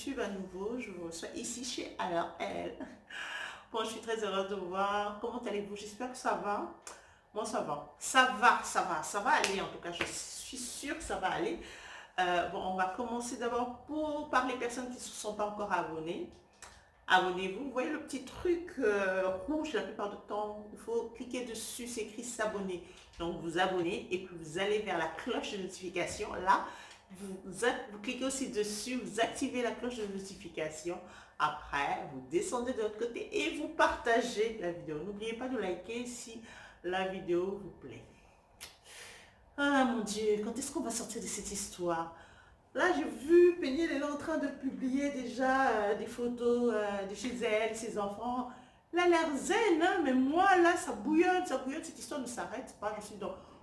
YouTube à nouveau. Je vous reçois ici chez Alors Elle. Bon, je suis très heureuse de vous voir. Comment allez-vous? J'espère que ça va. Moi, ça va. Ça va aller en tout cas. Je suis sûre que ça va aller. Bon, on va commencer d'abord par les personnes qui ne se sont pas encore abonnées. Abonnez-vous. Vous voyez le petit truc rouge la plupart du temps. Il faut cliquer dessus, c'est écrit s'abonner. Donc vous abonnez et puis vous allez vers la cloche de notification. Là, vous cliquez aussi dessus, vous activez la cloche de notification. Après, vous descendez de l'autre côté et vous partagez la vidéo. N'oubliez pas de liker si la vidéo vous plaît. Ah mon Dieu, quand est-ce qu'on va sortir de cette histoire? Là, j'ai vu Péniel, elle est en train de publier déjà des photos de chez elle, ses enfants. Elle a l'air zen, hein, mais moi, là, ça bouillonne, cette histoire ne s'arrête pas. Je suis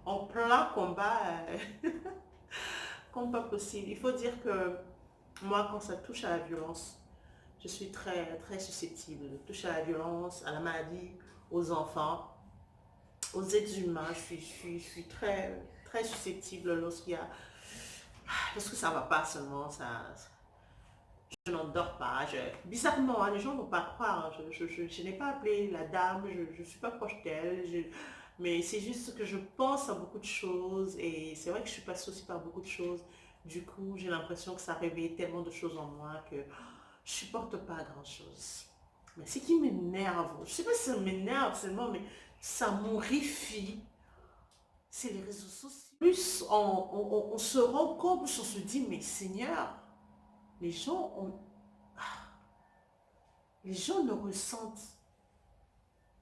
en plein combat, comme pas possible. Il faut dire que moi, quand ça touche à la violence, je suis très, très susceptible. Touche à la violence, à la maladie, aux enfants, aux êtres humains. Je suis très, très susceptible lorsque ça va pas seulement, je n'endors pas. Bizarrement, hein, les gens ne vont pas croire. Hein. Je n'ai pas appelé la dame, je ne suis pas proche d'elle. Mais c'est juste que je pense à beaucoup de choses et c'est vrai que je suis passée aussi par beaucoup de choses. Du coup, j'ai l'impression que ça réveille tellement de choses en moi que je supporte pas grand-chose. Mais ce qui m'énerve, je sais pas si ça m'énerve seulement, mais ça m'horrifie, c'est les réseaux sociaux. Plus on se rend compte, plus on se dit, mais Seigneur, les gens ont, les gens ne ressentent,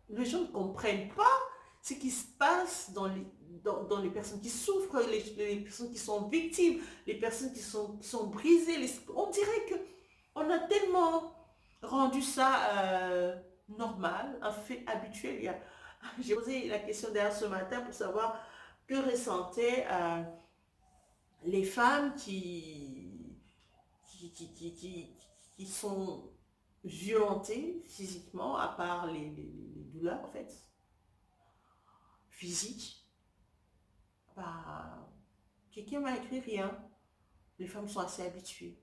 les gens ne comprennent pas ce qui se passe dans les personnes qui souffrent, les personnes qui sont victimes, les personnes qui sont brisées. On dirait que on a tellement rendu ça normal, un fait habituel. J'ai posé la question d'ailleurs ce matin pour savoir que ressentaient les femmes qui sont violentées physiquement, à part les douleurs en fait, physiques. Bah, quelqu'un m'a écrit rien. Les femmes sont assez habituées.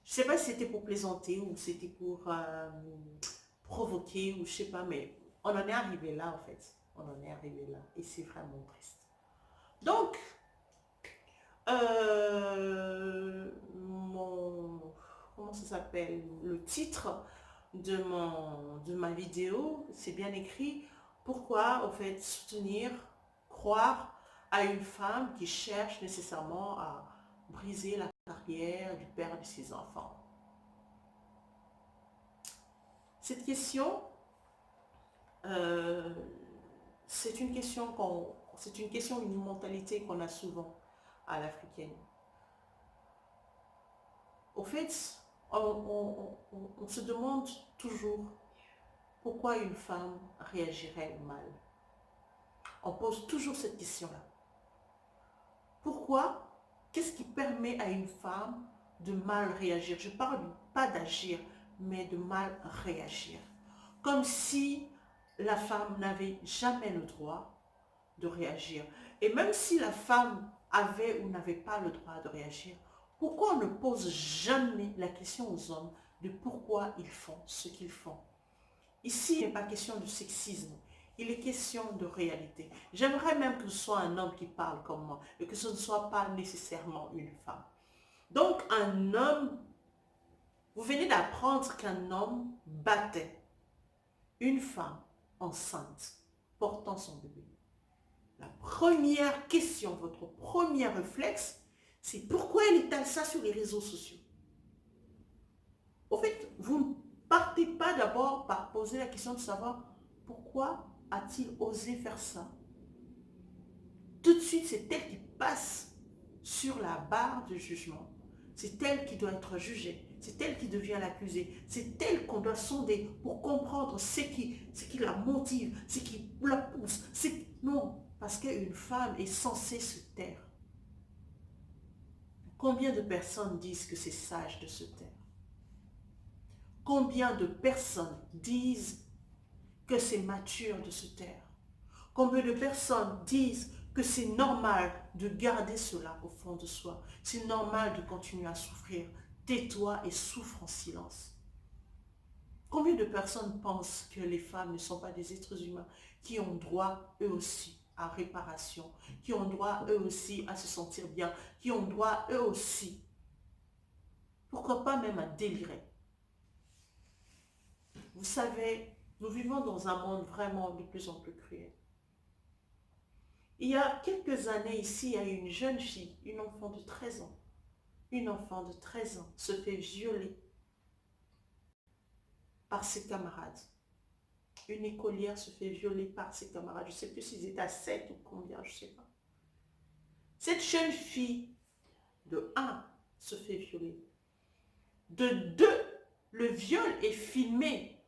Je sais pas si c'était pour plaisanter ou c'était pour provoquer ou je sais pas, mais on en est arrivé là en fait. On en est arrivé là et c'est vraiment triste. Donc, comment ça s'appelle? Le titre de ma vidéo, c'est bien écrit. Pourquoi, au fait, soutenir, croire à une femme qui cherche nécessairement à briser la carrière du père de ses enfants? Cette question, euh, c'est une question, une mentalité qu'on a souvent à l'africaine. Au fait, on se demande toujours pourquoi une femme réagirait mal. On pose toujours cette question-là. Pourquoi? Qu'est-ce qui permet à une femme de mal réagir? Je ne parle pas d'agir, mais de mal réagir. Comme si la femme n'avait jamais le droit de réagir. Et même si la femme avait ou n'avait pas le droit de réagir, pourquoi on ne pose jamais la question aux hommes de pourquoi ils font ce qu'ils font? Ici, il n'est pas question de sexisme, il est question de réalité. J'aimerais même que ce soit un homme qui parle comme moi et que ce ne soit pas nécessairement une femme. Donc, un homme, vous venez d'apprendre qu'un homme battait une femme enceinte portant son bébé. La première question, votre premier réflexe, c'est pourquoi elle étale ça sur les réseaux sociaux? Au fait, vous ne partez pas d'abord par poser la question de savoir pourquoi a-t-il osé faire ça? Tout de suite, c'est elle qui passe sur la barre du jugement. C'est elle qui doit être jugée. C'est elle qui devient l'accusée. C'est elle qu'on doit sonder pour comprendre ce qui la motive, ce qui la pousse. Non, parce qu'une femme est censée se taire. Combien de personnes disent que c'est sage de se taire? Combien de personnes disent que c'est mature de se taire? Combien de personnes disent que c'est normal de garder cela au fond de soi? C'est normal de continuer à souffrir tais-toi et souffre en silence. Combien de personnes pensent que les femmes ne sont pas des êtres humains qui ont droit eux aussi à réparation, qui ont droit eux aussi à se sentir bien, qui ont droit eux aussi, pourquoi pas même à délirer. Vous savez, nous vivons dans un monde vraiment de plus en plus cruel. Il y a quelques années ici, il y a une jeune fille, une enfant de 13 ans. Une enfant de 13 ans se fait violer par ses camarades. Une écolière se fait violer par ses camarades. Je ne sais plus s'ils étaient à 7 ou combien, je ne sais pas. Cette jeune fille, de 1, se fait violer. De 2, le viol est filmé.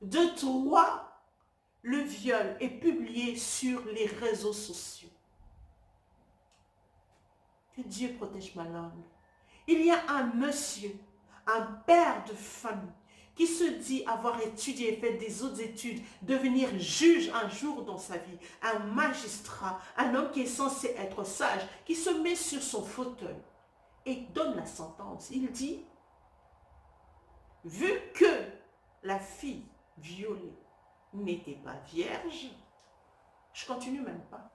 De 3, le viol est publié sur les réseaux sociaux. Que Dieu protège ma langue. Il y a un monsieur, un père de famille, qui se dit avoir étudié et fait des autres études, devenir juge un jour dans sa vie, un magistrat, un homme qui est censé être sage, qui se met sur son fauteuil et donne la sentence. Il dit, vu que la fille violée n'était pas vierge, je continue même pas.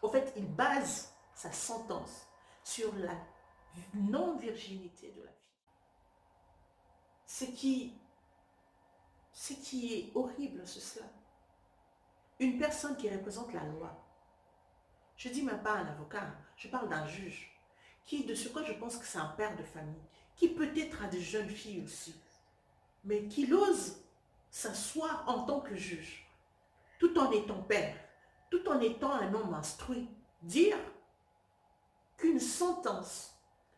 Au fait, il base sa sentence sur la non-virginité de la fille. Ce qui est horrible, c'est cela. Une personne qui représente la loi, je ne dis même pas un avocat, je parle d'un juge, qui, de ce quoi je pense que c'est un père de famille, qui peut-être a des jeunes filles aussi, mais qui ose s'asseoir en tant que juge, tout en étant père, tout en étant un homme instruit, dire qu'une sentence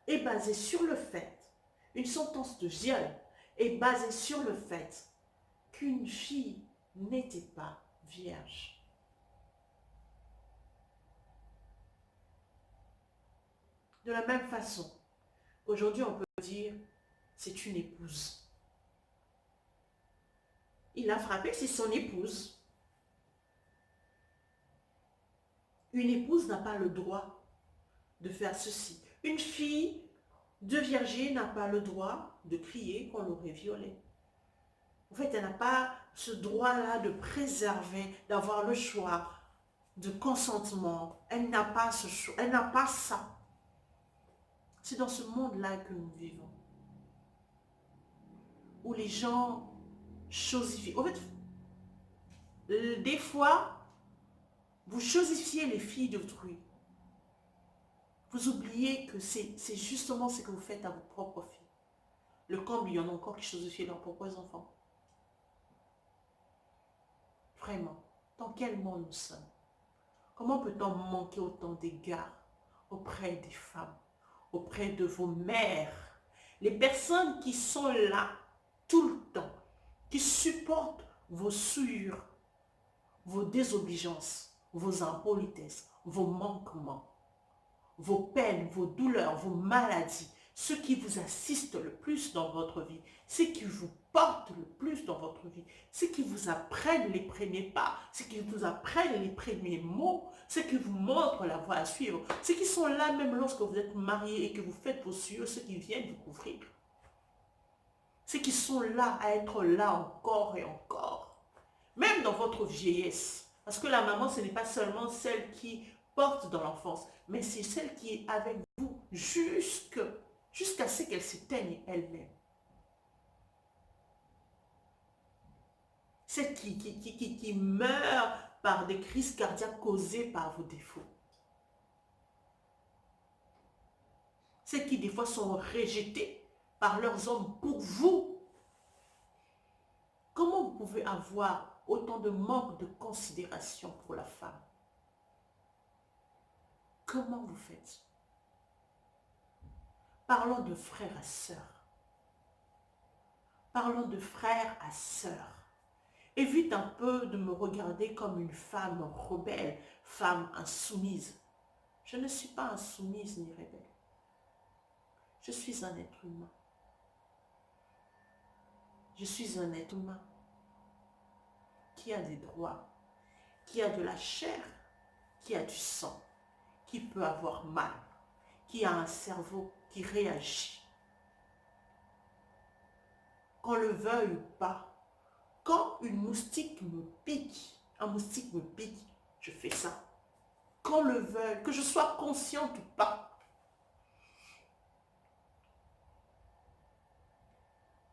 est basée sur le fait, une sentence de viol est basée sur le fait qu'une fille n'était pas vierge. De la même façon, aujourd'hui on peut dire c'est une épouse. Il a frappé, c'est son épouse. Une épouse n'a pas le droit de faire ceci. Une fille de vierge n'a pas le droit de crier qu'on l'aurait violée. En fait, elle n'a pas ce droit-là de préserver, d'avoir le choix de consentement. Elle n'a pas ce choix, elle n'a pas ça. C'est dans ce monde-là que nous vivons. Où les gens chosifient. En fait, des fois, vous chosifiez les filles d'autrui. Vous oubliez que c'est justement ce que vous faites à vos propres filles. Le comble, il y en a encore qui chosifient leurs propres enfants. Vraiment, dans quel monde nous sommes? Comment peut-on manquer autant d'égards auprès des femmes, auprès de vos mères? Les personnes qui sont là tout le temps, qui supportent vos souillures, vos désobligeances, vos impolitesses, vos manquements, vos peines, vos douleurs, vos maladies, ceux qui vous assistent le plus dans votre vie, ceux qui vous portent le plus dans votre vie, ceux qui vous apprennent les premiers pas, ceux qui vous apprennent les premiers mots, ceux qui vous montrent la voie à suivre, ceux qui sont là même lorsque vous êtes mariés et que vous faites vos souillures, ceux qui viennent vous couvrir, ceux qui sont là à être là encore et encore, même dans votre vieillesse. Parce que la maman, ce n'est pas seulement celle qui porte dans l'enfance, mais c'est celle qui est avec vous jusqu'à ce qu'elle s'éteigne elle-même. Celle qui meurt par des crises cardiaques causées par vos défauts. Celles qui des fois sont rejetées par leurs hommes pour vous. Comment vous pouvez avoir autant de manque de considération pour la femme? Comment vous faites? Parlons de frères à sœurs. Parlons de frères à sœurs. Évite un peu de me regarder comme une femme rebelle, femme insoumise. Je ne suis pas insoumise ni rebelle. Je suis un être humain. Je suis un être humain qui a des droits, qui a de la chair, qui a du sang, qui peut avoir mal, qui a un cerveau qui réagit. qu'on le veuille ou pas. Quand une moustique me pique, un moustique me pique, je fais ça. Qu'on le veuille, que je sois consciente ou pas.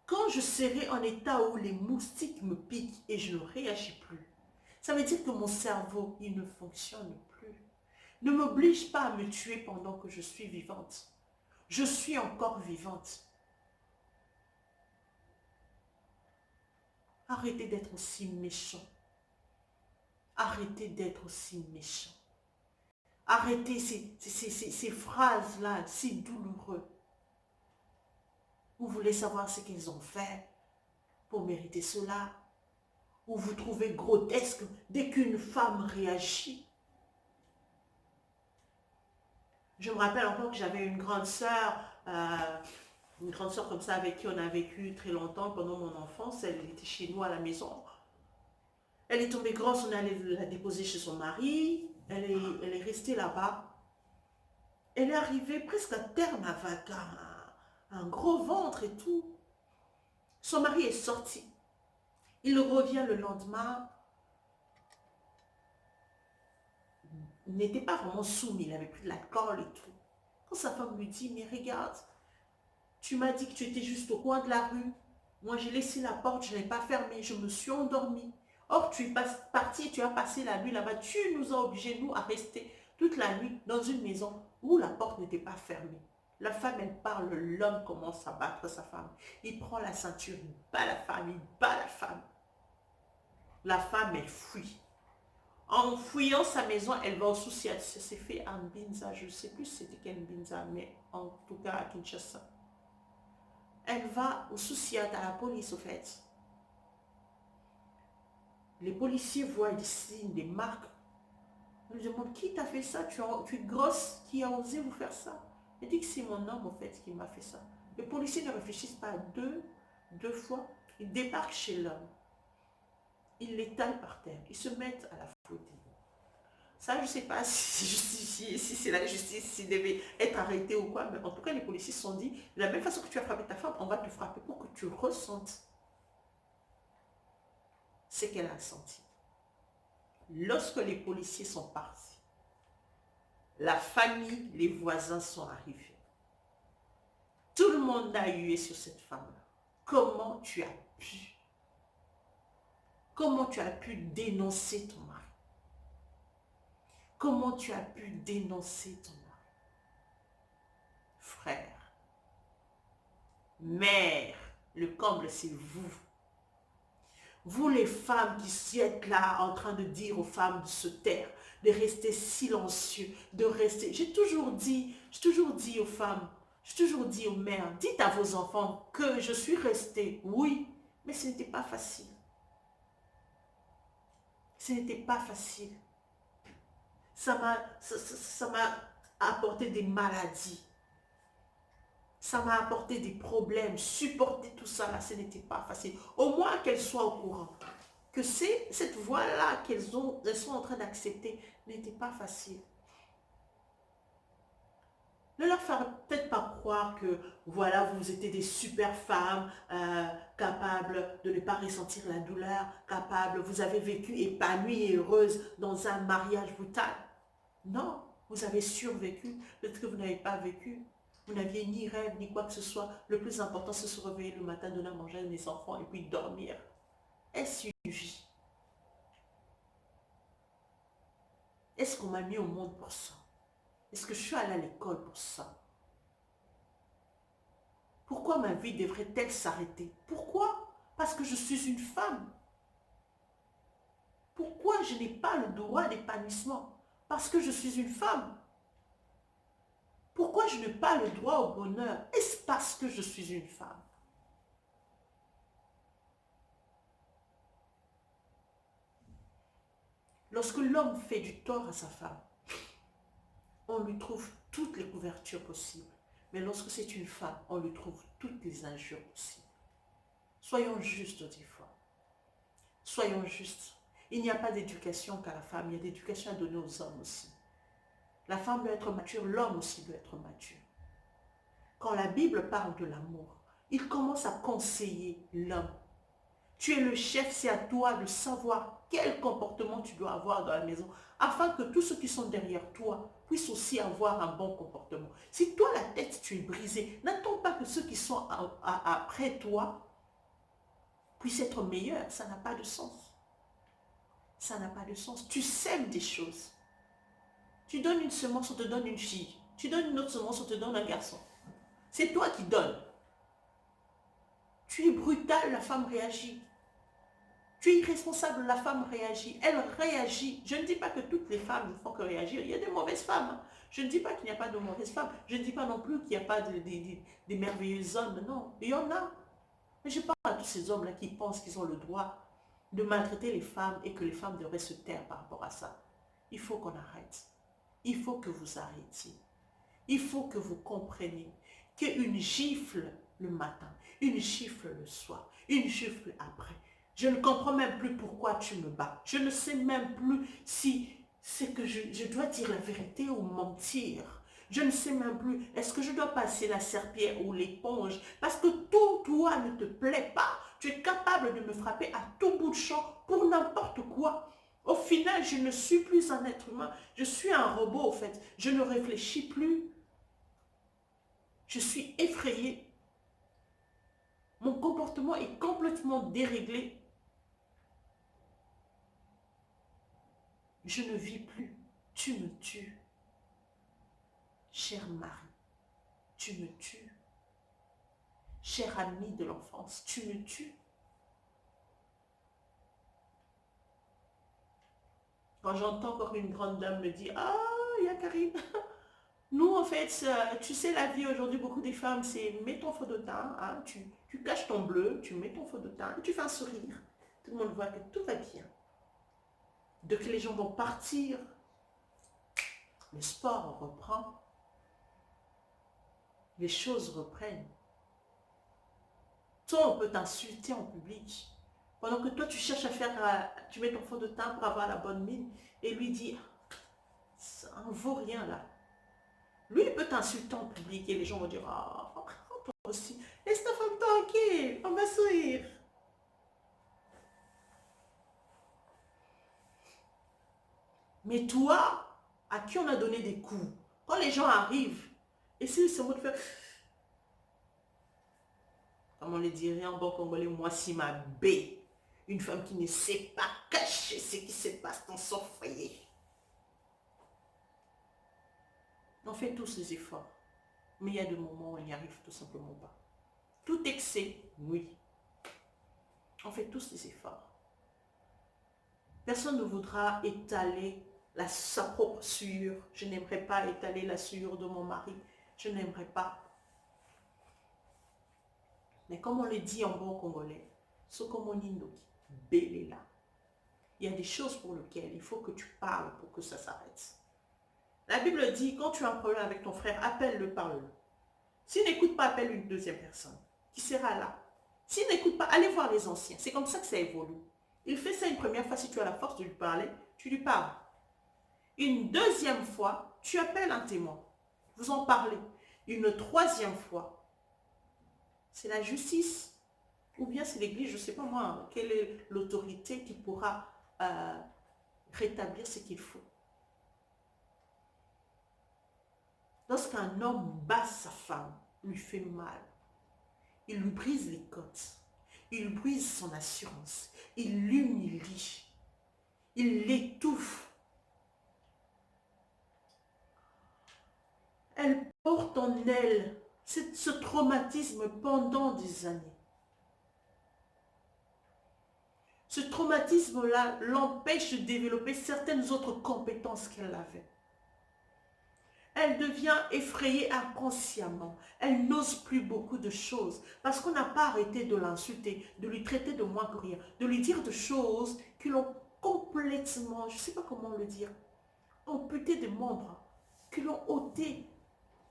Quand je serai en état où les moustiques me piquent et je ne réagis plus, ça veut dire que mon cerveau, il ne fonctionne plus. Ne m'oblige pas à me tuer pendant que je suis vivante. Je suis encore vivante. Arrêtez d'être aussi méchant. Arrêtez d'être aussi méchant. Arrêtez ces phrases-là, si douloureuses. Vous voulez savoir ce qu'ils ont fait pour mériter cela. Ou vous trouvez grotesque dès qu'une femme réagit. Je me rappelle encore que j'avais une grande sœur comme ça avec qui on a vécu très longtemps pendant mon enfance. Elle était chez nous à la maison. Elle est tombée grosse, on allait la déposer chez son mari. Elle est restée là-bas. Elle est arrivée presque à terme avec un gros ventre et tout. Son mari est sorti. Il revient le lendemain. Il n'était pas vraiment soumis, il avait pris de l'alcool et tout. Quand sa femme lui dit, mais regarde, tu m'as dit que tu étais juste au coin de la rue. Moi, j'ai laissé la porte, je ne l'ai pas fermée, je me suis endormie. Or, tu es parti, tu as passé la nuit là-bas. Tu nous as obligés, nous, à rester toute la nuit dans une maison où la porte n'était pas fermée. La femme, elle parle, l'homme commence à battre sa femme. Il prend la ceinture, il bat la femme, il bat la femme. La femme, elle fuit. En fouillant sa maison, elle va au Souciad. Ça s'est fait à Mbinza, je ne sais plus c'était quel Mbinza, mais en tout cas à Kinshasa. Elle va au Souciad, à la police, au fait. Les policiers voient des signes, des marques. On lui demande, qui t'a fait ça? Tu es grosse, qui a osé vous faire ça? Elle dit que c'est mon homme, en fait, qui m'a fait ça. Les policiers ne réfléchissent pas deux fois. Ils débarquent chez l'homme. Ils l'étalent par terre. Ils se mettent à la fouetter. Ça, je ne sais pas si c'est la justice, s'il devait être arrêté ou quoi, mais en tout cas, les policiers se sont dit, de la même façon que tu as frappé ta femme, on va te frapper pour que tu ressentes ce qu'elle a senti. Lorsque les policiers sont partis, la famille, les voisins sont arrivés. Tout le monde a hué sur cette femme-là. Comment tu as pu dénoncer ton mari? Comment tu as pu dénoncer ton mari? Frère, mère, le comble c'est vous. Vous les femmes qui êtes là en train de dire aux femmes de se taire, de rester silencieux, de rester... J'ai toujours dit aux femmes, j'ai toujours dit aux mères, dites à vos enfants que je suis restée, oui, mais ce n'était pas facile. Ce n'était pas facile. Ça m'a apporté des maladies. Ça m'a apporté des problèmes. Supporter tout ça, là, ce n'était pas facile. Au moins qu'elles soient au courant. Que cette voie-là elles sont en train d'accepter n'était pas facile. Ne leur faire peut-être pas croire que, voilà, vous étiez des super femmes, capables de ne pas ressentir la douleur, capables, vous avez vécu épanouie et heureuse dans un mariage brutal. Non, vous avez survécu. Peut-être que vous n'avez pas vécu. Vous n'aviez ni rêve, ni quoi que ce soit. Le plus important, c'est se réveiller le matin, donner à manger à mes enfants et puis dormir. Est-ce une vie? Est-ce qu'on m'a mis au monde pour ça? Est-ce que je suis allée à l'école pour ça? Pourquoi ma vie devrait-elle s'arrêter? Pourquoi? Parce que je suis une femme. Pourquoi je n'ai pas le droit d'épanouissement? Parce que je suis une femme. Pourquoi je n'ai pas le droit au bonheur? Est-ce parce que je suis une femme? Lorsque l'homme fait du tort à sa femme, on lui trouve toutes les couvertures possibles. Mais lorsque c'est une femme, on lui trouve toutes les injures possibles. Soyons justes des fois. Soyons justes. Il n'y a pas d'éducation qu'à la femme, il y a d'éducation à donner aux hommes aussi. La femme doit être mature, l'homme aussi doit être mature. Quand la Bible parle de l'amour, il commence à conseiller l'homme. Tu es le chef, c'est à toi de savoir quel comportement tu dois avoir dans la maison, afin que tous ceux qui sont derrière toi puissent aussi avoir un bon comportement. Si toi, la tête, tu es brisée, n'attends pas que ceux qui sont après toi puissent être meilleurs. Ça n'a pas de sens. Ça n'a pas de sens. Tu sèmes des choses. Tu donnes une semence, on te donne une fille. Tu donnes une autre semence, on te donne un garçon. C'est toi qui donnes. Tu es brutal, la femme réagit. Tu es irresponsable, la femme réagit. Elle réagit. Je ne dis pas que toutes les femmes ne font que réagir. Il y a des mauvaises femmes. Je ne dis pas qu'il n'y a pas de mauvaises femmes. Je ne dis pas non plus qu'il n'y a pas des merveilleux hommes. Non, il y en a. Mais je parle à tous ces hommes-là qui pensent qu'ils ont le droit de maltraiter les femmes et que les femmes devraient se taire par rapport à ça. Il faut qu'on arrête. Il faut que vous arrêtiez. Il faut que vous compreniez qu'une gifle le matin, une gifle le soir, une gifle après. Je ne comprends même plus pourquoi tu me bats. Je ne sais même plus si c'est que je dois dire la vérité ou mentir. Je ne sais même plus, est-ce que je dois passer la serpillière ou l'éponge? Parce que tout, toi, ne te plaît pas. Tu es capable de me frapper à tout bout de champ pour n'importe quoi. Au final, je ne suis plus un être humain. Je suis un robot, au fait. Je ne réfléchis plus. Je suis effrayée. Mon comportement est complètement déréglé. Je ne vis plus. Tu me tues. Cher mari, tu me tues. Cher ami de l'enfance, tu me tues. Quand j'entends encore une grande dame me dire, ah, il y a Karine. Nous, en fait, tu sais, la vie aujourd'hui, beaucoup des femmes, c'est mets ton faux de teint, hein, tu caches ton bleu, tu mets ton faux de teint et tu fais un sourire. Tout le monde voit que tout va bien. Dès que les gens vont partir, le sport reprend. Les choses reprennent. Toi, on peut t'insulter en public. Pendant que toi, tu cherches à faire, tu mets ton fond de teint pour avoir la bonne mine et lui dire, ça ne vaut rien là. Lui, il peut t'insulter en public et les gens vont dire, ah, oh, toi aussi, laisse ta femme tranquille, on va sourire. Mais toi, à qui on a donné des coups, quand les gens arrivent, essaye ce mot de faire, comme on le dirait en bon congolais, moi si ma B. Une femme qui ne sait pas cacher ce qui se passe dans son foyer. On fait tous les efforts. Mais il y a des moments où on n'y arrive tout simplement pas. Tout excès, oui. On fait tous les efforts. Personne ne voudra étaler sa propre sueur. Je n'aimerais pas étaler la sueur de mon mari. Je n'aimerais pas. Mais comme on le dit en bon congolais, Sokomonindoki, Belela. Il y a des choses pour lesquelles il faut que tu parles pour que ça s'arrête. La Bible dit, quand tu as un problème avec ton frère, appelle-le, parle-le. S'il n'écoute pas, appelle une deuxième personne qui sera là. S'il n'écoute pas, allez voir les anciens. C'est comme ça que ça évolue. Il fait ça une première fois, si tu as la force de lui parler, tu lui parles. Une deuxième fois, tu appelles un témoin. Vous en parlez. Une troisième fois, c'est la justice. Ou bien c'est l'église, je ne sais pas moi, quelle est l'autorité qui pourra rétablir ce qu'il faut. Lorsqu'un homme bat sa femme, lui fait mal, il lui brise les côtes, il brise son assurance, il l'humilie, il l'étouffe. Elle porte en elle ce traumatisme pendant des années. Ce traumatisme-là l'empêche de développer certaines autres compétences qu'elle avait. Elle devient effrayée inconsciemment. Elle n'ose plus beaucoup de choses parce qu'on n'a pas arrêté de l'insulter, de lui traiter de moins que rien, de lui dire de choses qui l'ont complètement, je ne sais pas comment le dire, amputé des membres, qui l'ont ôté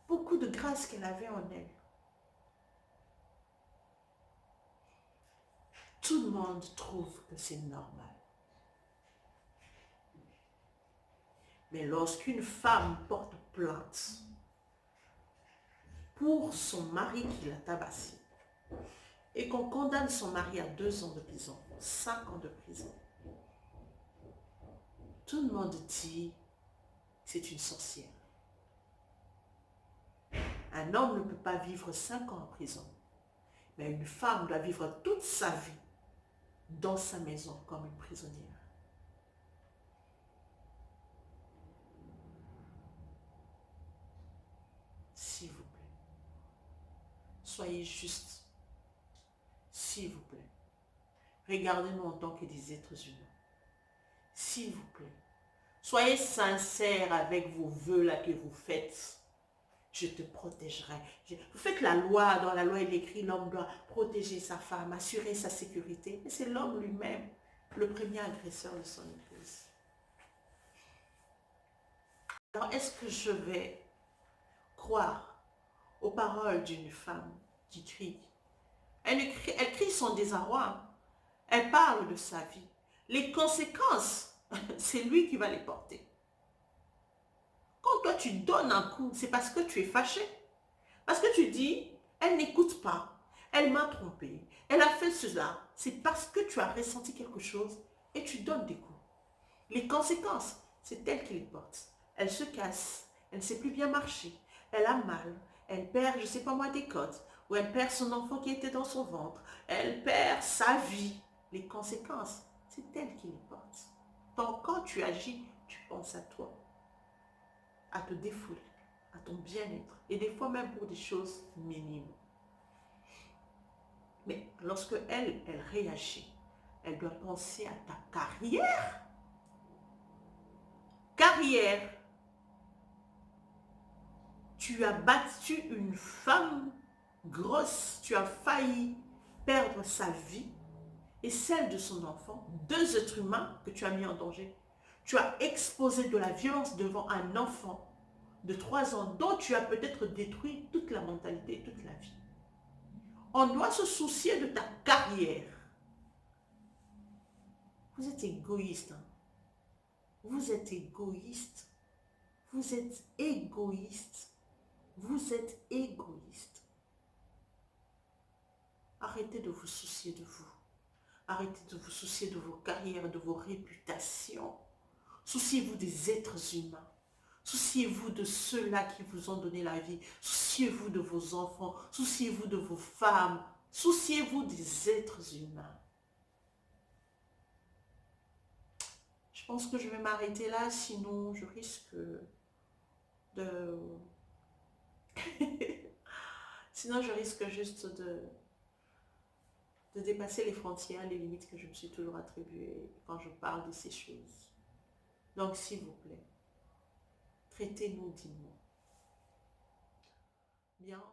beaucoup de grâce qu'elle avait en elle. Tout le monde trouve que c'est normal. Mais lorsqu'une femme porte plainte pour son mari qui l'a tabassé, et qu'on condamne son mari à 2 ans de prison, 5 ans de prison, tout le monde dit c'est une sorcière. Un homme ne peut pas vivre 5 ans en prison, mais une femme doit vivre toute sa vie dans sa maison comme une prisonnière. S'il vous plaît, soyez juste. S'il vous plaît, regardez-nous en tant que des êtres humains. S'il vous plaît, soyez sincères avec vos vœux là que vous faites. Je te protégerai. Vous faites la loi, dans la loi il écrit l'homme doit protéger sa femme, assurer sa sécurité. Mais c'est l'homme lui-même, le premier agresseur de son épouse. Alors est-ce que je vais croire aux paroles d'une femme qui crie? Elle crie son désarroi. Elle parle de sa vie. Les conséquences, c'est lui qui va les porter. Quand toi tu donnes un coup, c'est parce que tu es fâché. Parce que tu dis, elle n'écoute pas, elle m'a trompé, elle a fait cela. C'est parce que tu as ressenti quelque chose et tu donnes des coups. Les conséquences, c'est elle qui les porte. Elle se casse, elle ne sait plus bien marcher, elle a mal, elle perd, je ne sais pas moi, des côtes, ou elle perd son enfant qui était dans son ventre, elle perd sa vie. Les conséquences, c'est elle qui les porte. Donc quand tu agis, tu penses à toi, à te défouler, à ton bien-être, et des fois même pour des choses minimes. Mais lorsque elle réagit, elle doit penser à ta carrière. Carrière. Tu as battu une femme grosse, tu as failli perdre sa vie et celle de son enfant, 2 êtres humains que tu as mis en danger. Tu as exposé de la violence devant un enfant de 3 ans dont tu as peut-être détruit toute la mentalité, toute la vie. On doit se soucier de ta carrière. Vous êtes égoïste. Hein? Vous êtes égoïste. Vous êtes égoïste. Vous êtes égoïste. Arrêtez de vous soucier de vous. Arrêtez de vous soucier de vos carrières, de vos réputations. Souciez-vous des êtres humains. Souciez-vous de ceux-là qui vous ont donné la vie. Souciez-vous de vos enfants. Souciez-vous de vos femmes. Souciez-vous des êtres humains. Je pense que je vais m'arrêter là, sinon je risque de... sinon je risque juste de dépasser les frontières, les limites que je me suis toujours attribuées quand je parle de ces choses. Donc s'il vous plaît, traitez-nous dignement. Bien.